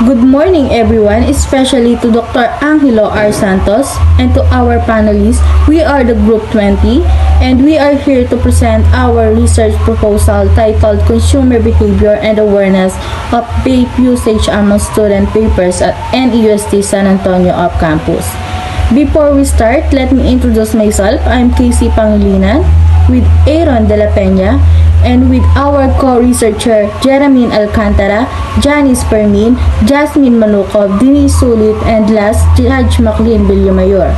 Good morning everyone, especially to Dr. Angelo R. Santos and to our panelists. We are the Group 20 and we are here to present our research proposal titled Consumer Behavior and Awareness of Vape Usage Among Student-Vapers at Neust San Antonio Off-Campus. Before we start, let me introduce myself. I'm Casey Pangilinan with Aaron de la Peña and with our co-researcher Jeremine Alcantara, Janice Permin, Jasmine Manukov, Denise Sulit, and last, Judge McLean Villamayor.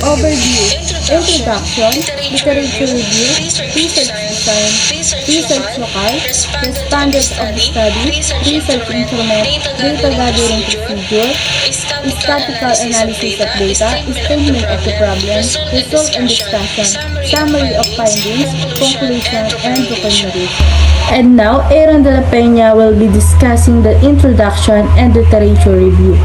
Overview, Introduction, Literature Review, Research Design, Research Local, the Standards of the Study, Research Instrument, Data Gathering Procedure, Statistical Analysis of Data, Statement of the Problem, Result and Discussion, Summary of Findings, Conclusion, and Recommendation. And now, Aaron de la Peña will be discussing the introduction and literature review.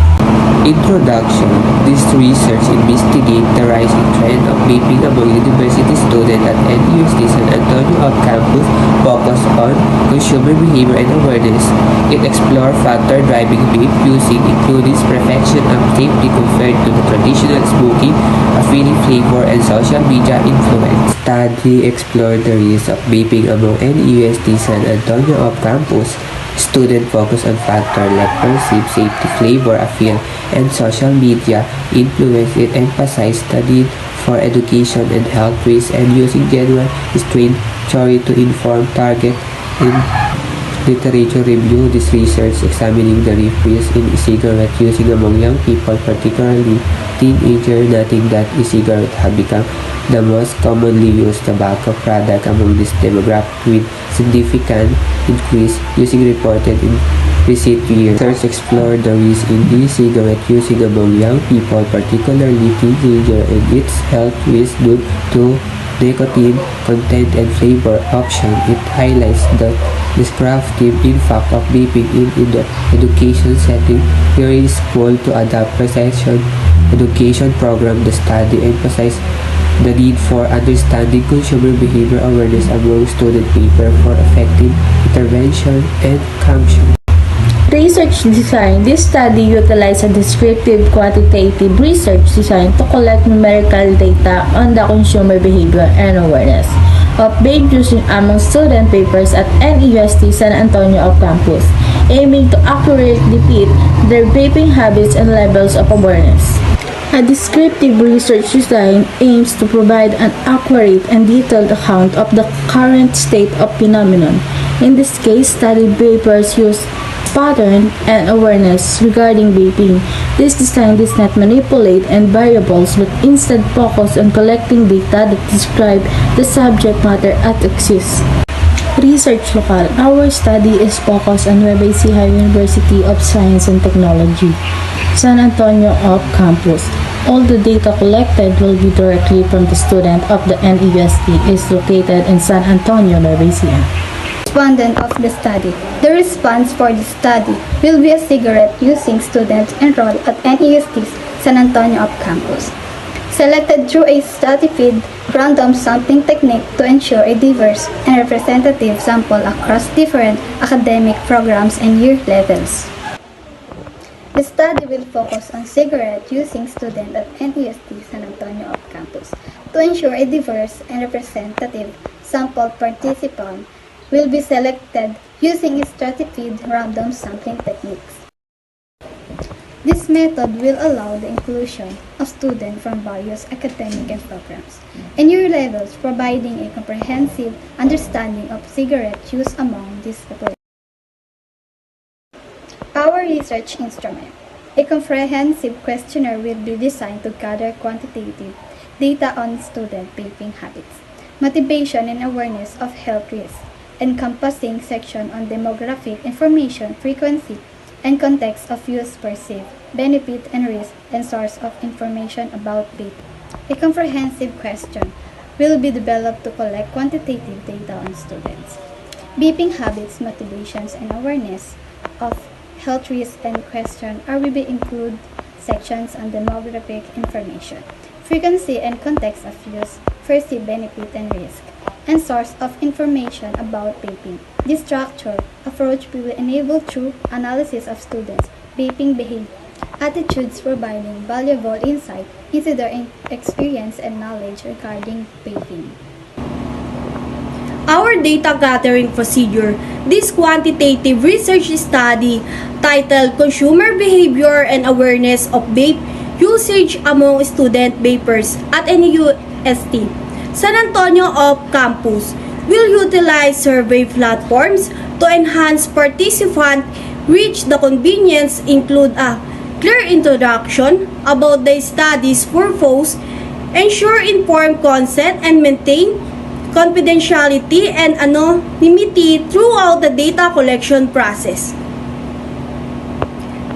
Introduction. This research investigates the rising trend of vaping among university students at Neust San Antonio Off-Campus, focused on consumer behavior and awareness. It explores factors driving vape using, including perception of safety compared to the traditional smoking, affinity flavor, and social media influence. Study explored the risks of vaping among Neust San Antonio Off-Campus. Students focus on factors like perceived safety, flavor, appeal, and social media influence. It emphasized the need for education and health risks and using general strain theory to inform target and literature review. This research examining the risk in e-cigarette using among young people, particularly teenagers, noting that e-cigarettes have become the most commonly used tobacco product among this demographic with significant increase using reported in recent years. Research explored the risk in e-cigarette using among young people, particularly teenagers, and its health risk due to nicotine content and flavor option. It highlights the disruptive impact of vaping in the education setting. Here is called to adopt precision education program. The study emphasized the need for understanding consumer behavior awareness among student-vapers for effective intervention and correction. Research design. This study utilized a descriptive quantitative research design to collect numerical data on the consumer behavior and awareness of vape using among student-vapers at Neust San Antonio Off-Campus, aiming to accurately depict their vaping habits and levels of awareness. A descriptive research design aims to provide an accurate and detailed account of the current state of phenomenon. In this case, studied vapers use pattern and awareness regarding vaping. This design does not manipulate and variables but instead focus on collecting data that describe the subject matter as exists. Research local. Our study is focused on Nueva Ecija University of Science and Technology, San Antonio Off-Campus. All the data collected will be directly from the student of the Neust is located in San Antonio, Nueva Ecija. Respondent of the study. The response for the study will be a cigarette using students enrolled at Neust San Antonio Off-Campus, selected through a stratified random sampling technique to ensure a diverse and representative sample across different academic programs and year levels. The study will focus on cigarette using students at Neust San Antonio Off-Campus. To ensure a diverse and representative sample, participants will be selected using stratified random sampling techniques. This method will allow the inclusion of students from various academic programs and year levels, providing a comprehensive understanding of cigarette use among these populations. Our research instrument. A comprehensive questionnaire will be designed to gather quantitative data on student vaping habits, motivation and awareness of health risks, encompassing section on demographic information, frequency, and context of use perceived, benefit and risk, and source of information about vaping. A comprehensive question will be developed to collect quantitative data on students' vaping habits, motivations, and awareness of health risks, and question will be include sections on demographic information, frequency and context of use, perceived benefit and risk, and source of information about vaping. This structured approach will enable through analysis of students' vaping behavior. Attitudes providing valuable insight into their experience and knowledge regarding vaping. Our data gathering procedure. This quantitative research study titled Consumer Behavior and Awareness of Vape Usage Among Student-Vapers at Neust, San Antonio Off-Campus will utilize survey platforms to enhance participant reach. The convenience include a clear introduction about the study's purpose, ensure informed consent, and maintain confidentiality and anonymity throughout the data collection process.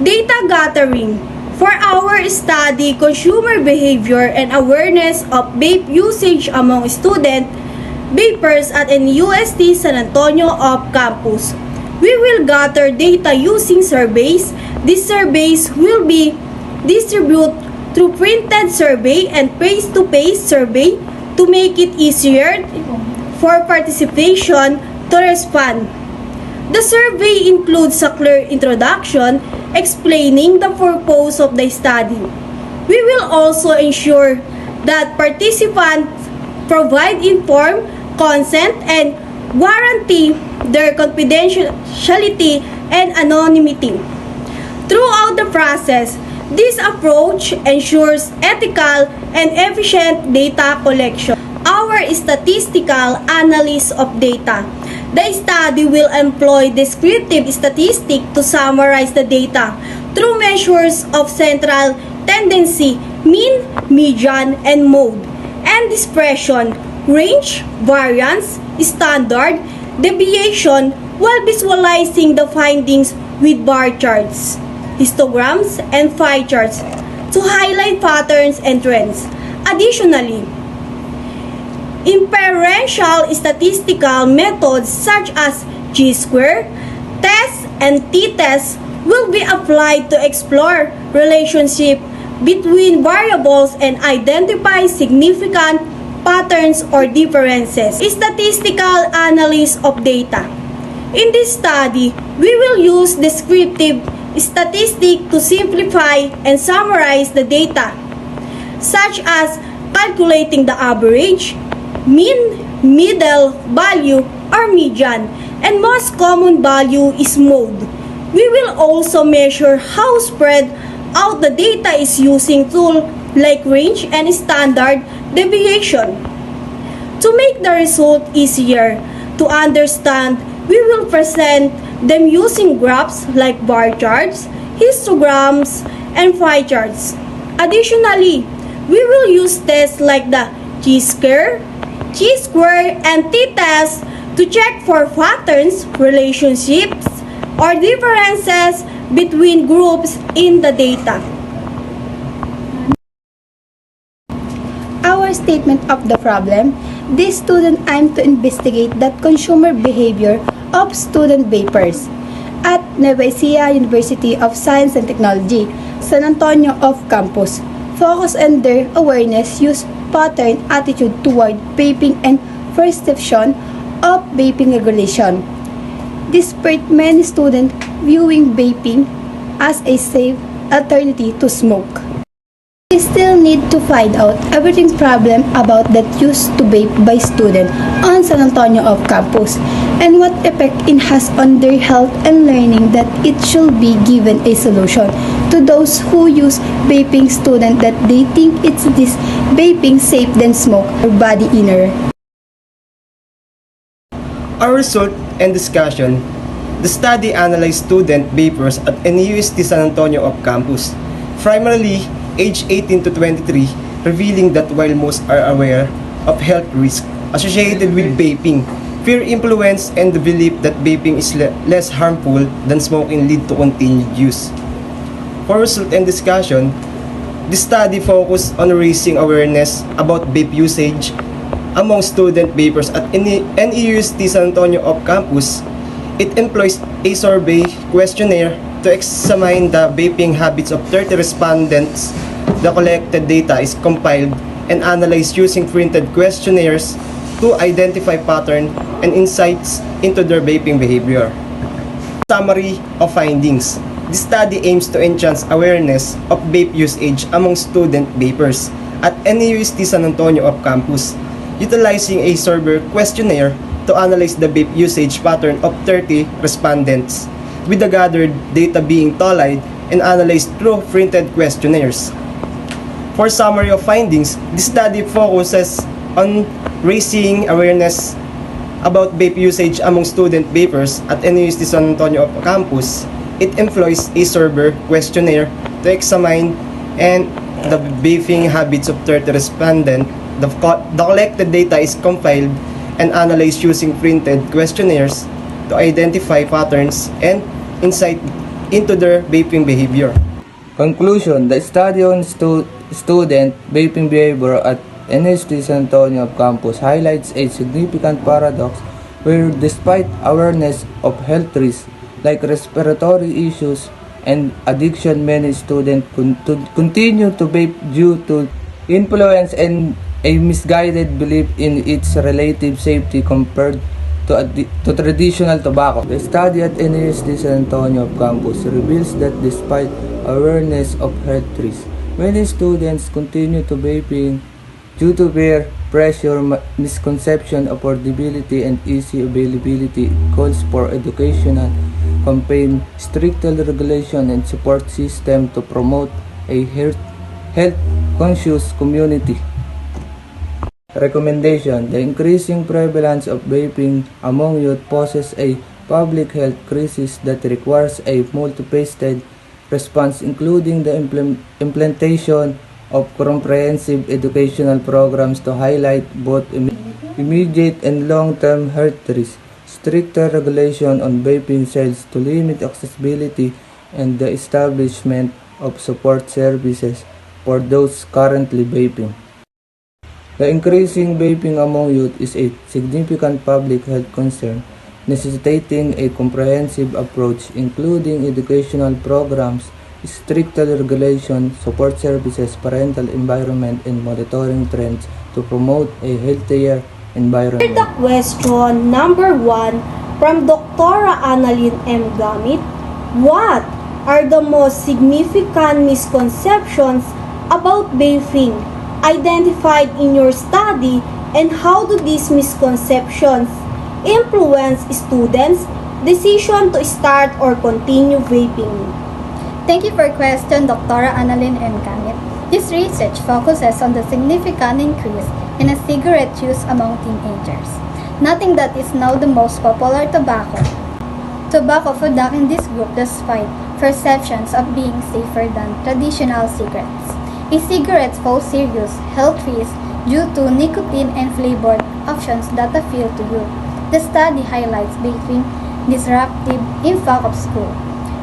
Data gathering. For our study, Consumer Behavior and Awareness of Vape Usage Among Student-Vapers at Neust San Antonio Off-Campus, we will gather data using surveys. These surveys will be distributed through printed survey and face-to-face survey to make it easier for participation to respond. The survey includes a clear introduction explaining the purpose of the study. We will also ensure that participants provide informed consent and guarantee their confidentiality and anonymity. Throughout the process, this approach ensures ethical and efficient data collection. Our statistical analysis of data. The study will employ descriptive statistics to summarize the data through measures of central tendency, mean, median, and mode, and dispersion, range, variance, standard, deviation, while visualizing the findings with bar charts, histograms, and pie charts to highlight patterns and trends. Additionally, inferential statistical methods such as G-square, test, and t-test will be applied to explore relationship between variables and identify significant patterns or differences. Statistical analysis of data. In this study, we will use descriptive statistics to simplify and summarize the data, such as calculating the average, mean, middle value, or median, and most common value is mode. We will also measure how spread out the data is using tools like range and standard deviation. To make the result easier to understand, we will present them using graphs like bar charts, histograms, and pie charts. Additionally, we will use tests like the G-square, and t-test to check for patterns, relationships, or differences between groups in the data. Our statement of the problem. This student aimed to investigate the consumer behavior of student vapers at Neust University of Science and Technology, San Antonio Off-Campus. Focus on their awareness, use pattern, attitude toward vaping, and perception of vaping regulation. Despite many students viewing vaping as a safe alternative to smoke, we still need to find out everything problem about that used to vape by students on San Antonio Off-Campus and what effect it has on their health and learning, that it should be given a solution to those who use vaping student that they think it's this vaping safe than smoke or body inner. Our result and discussion. The study analyzed student vapers at Neust San Antonio Off-Campus, primarily age 18 to 23, revealing that while most are aware of health risks associated with vaping, peer influence and the belief that vaping is less harmful than smoking lead to continued use. For result and discussion, the study focused on raising awareness about vape usage among student vapers at Neust San Antonio Off-Campus. It employs a survey questionnaire to examine the vaping habits of 30 respondents. The collected data is compiled and analyzed using printed questionnaires to identify patterns and insights into their vaping behavior. Summary of findings. This study aims to enhance awareness of vape usage among student vapers at Neust San Antonio off-campus, utilizing a survey questionnaire to analyze the vape usage pattern of 30 respondents, with the gathered data being tallied and analyzed through printed questionnaires. For summary of findings, this study focuses on raising awareness about vape usage among student vapers at Neust San Antonio campus. It employs a survey questionnaire to examine and the vaping habits of 30 respondents. The collected data is compiled and analyzed using printed questionnaires to identify patterns and insight into their vaping behavior. Conclusion: the study on student vaping behavior at Neust San Antonio campus highlights a significant paradox where, despite awareness of health risks like respiratory issues and addiction, many students continue to vape due to influence and a misguided belief in its relative safety compared to traditional tobacco. The study at Neust San Antonio campus reveals that despite awareness of health risks, many students continue to vaping due to peer pressure, misconception, affordability, and easy availability. It calls for educational campaign, stricter regulation, and support system to promote a health-conscious community. Recommendation: the increasing prevalence of vaping among youth poses a public health crisis that requires a multifaceted response, including the implementation of comprehensive educational programs to highlight both immediate and long-term health risks, stricter regulation on vaping sales to limit accessibility, and the establishment of support services for those currently vaping. The increasing vaping among youth is a significant public health concern, necessitating a comprehensive approach, including educational programs, stricter regulation, support services, parental environment, and monitoring trends to promote a healthier environment. The question number 1 from Dr. Annalyn M. Gamit. What are the most significant misconceptions about vaping identified in your study, and how do these misconceptions influence students' decision to start or continue vaping? Thank you for your question, Dr. Annalyn M. Gamit. This research focuses on the significant increase in cigarette use among teenagers, noting that is now the most popular tobacco product in this group despite perceptions of being safer than traditional cigarettes. E-cigarettes pose serious health risks due to nicotine and flavored options that appeal to youth. The study highlights vaping disruptive impact of school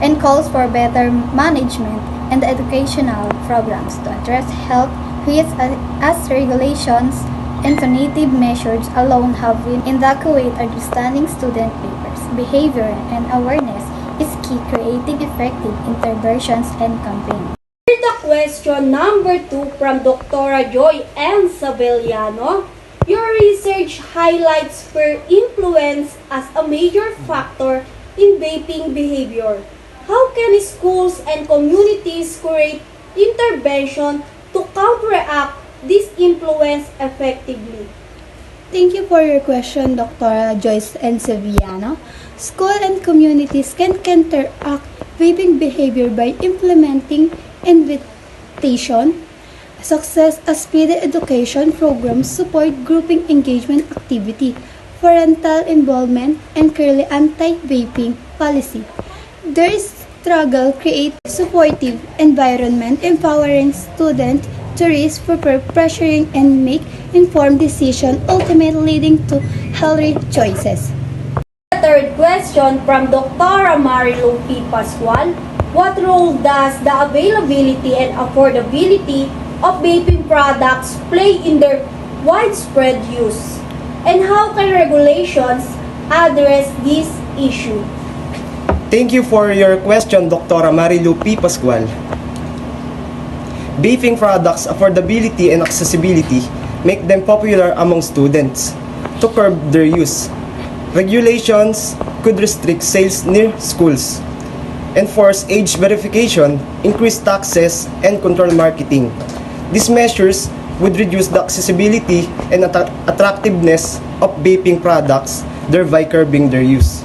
and calls for better management and educational programs to address health risks as regulations and punitive measures alone have been inadequate. Understanding student vapers' behavior and awareness is key creating effective interventions and campaigns. The question number 2 from Dr. Joy M. Sabelliano. Your research highlights peer influence as a major factor in vaping behavior. How can schools and communities create intervention to counteract this influence effectively? Thank you for your question, Dr. Joyce N. Sevillano. School and communities can counteract vaping behavior by implementing invitation, success as speedy education programs, support grouping engagement activity, parental involvement, and clearly anti-vaping policy. Their struggle create supportive environment, empowering students to risk for pressuring and make informed decisions, ultimately leading to healthy choices. The third question from Dr. Marilu P. Pascual. What role does the availability and affordability of vaping products play in their widespread use? And how can regulations address this issue? Thank you for your question, Dr. Marilu P. Pascual. Vaping products' affordability and accessibility make them popular among students. To curb their use, regulations could restrict sales near schools, enforce age verification, increase taxes, and control marketing. These measures would reduce the accessibility and attractiveness of vaping products, thereby curbing their use.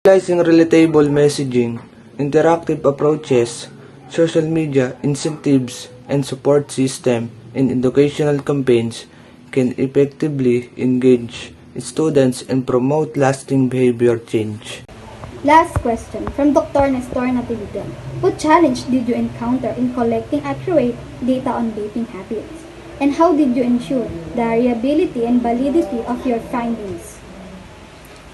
Utilizing relatable messaging, interactive approaches, social media incentives, and support system in educational campaigns can effectively engage students and promote lasting behavior change. Last question from Dr. Nestor Natividad. What challenge did you encounter in collecting accurate data on vaping habits? And how did you ensure the reliability and validity of your findings?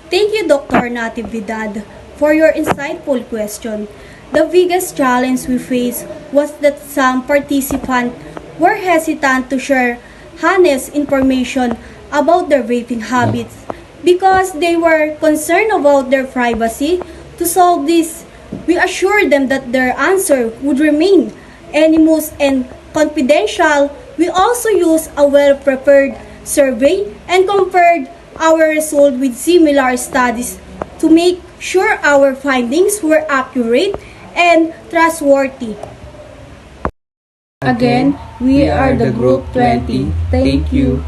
Thank you, Dr. Natividad, for your insightful question. The biggest challenge we faced was that some participants were hesitant to share honest information about their vaping habits because they were concerned about their privacy. To solve this, we assured them that their answer would remain anonymous and confidential. We also used a well-prepared survey and compared our results with similar studies to make sure our findings were accurate and trustworthy. Again, we are the Group 20. Thank you.